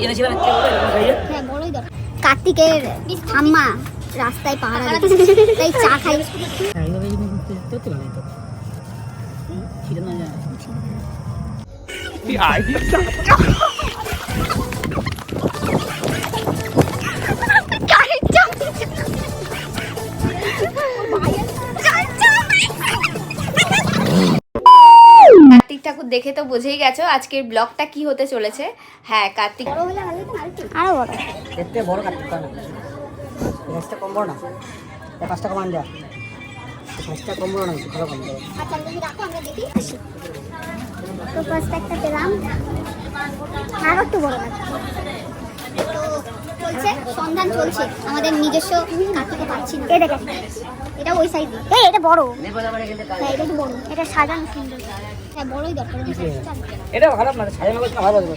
কিনেছিলাম হ্যাঁ বড়ই দরকার। কার্তিকের ঠাম্মা রাস্তায় পাহারা দিচ্ছে, তাই চা খাই। এইভাবে করতে পারে তো ছিল না জানা কার্তিক ঠাকুর দেখে তো বুঝেই গেছো আজকের ব্লগটা কি হতে চলেছে। হ্যাঁ কার্তিক বড় হলে ভালো হতো আরো বড়। এর থেকে বড় কাটতে পারে না, সাইজটা কম বড় না, এই 5 টাকা মান দেওয়া সাইজটা কম বড় না, ভালো কম বড়। আচ্ছা তুমি রাখো, আমরা দেখি আসি। তো ফার্স্ট একটা পেলাম, আরো একটু বড় লাগছে। তো চলছে সন্ধান চলছে, আমাদের নিজস্ব কার্তিকও পাচ্ছি না। এই দেখেন এটা ওই সাইড, এই এটা বড়, হ্যাঁ এটা একটু বড়, এটা সাজানো সুন্দর। হ্যাঁ বড়ই দরকার। এটা খারাপ না, সাজানো করতে ভালো লাগবে।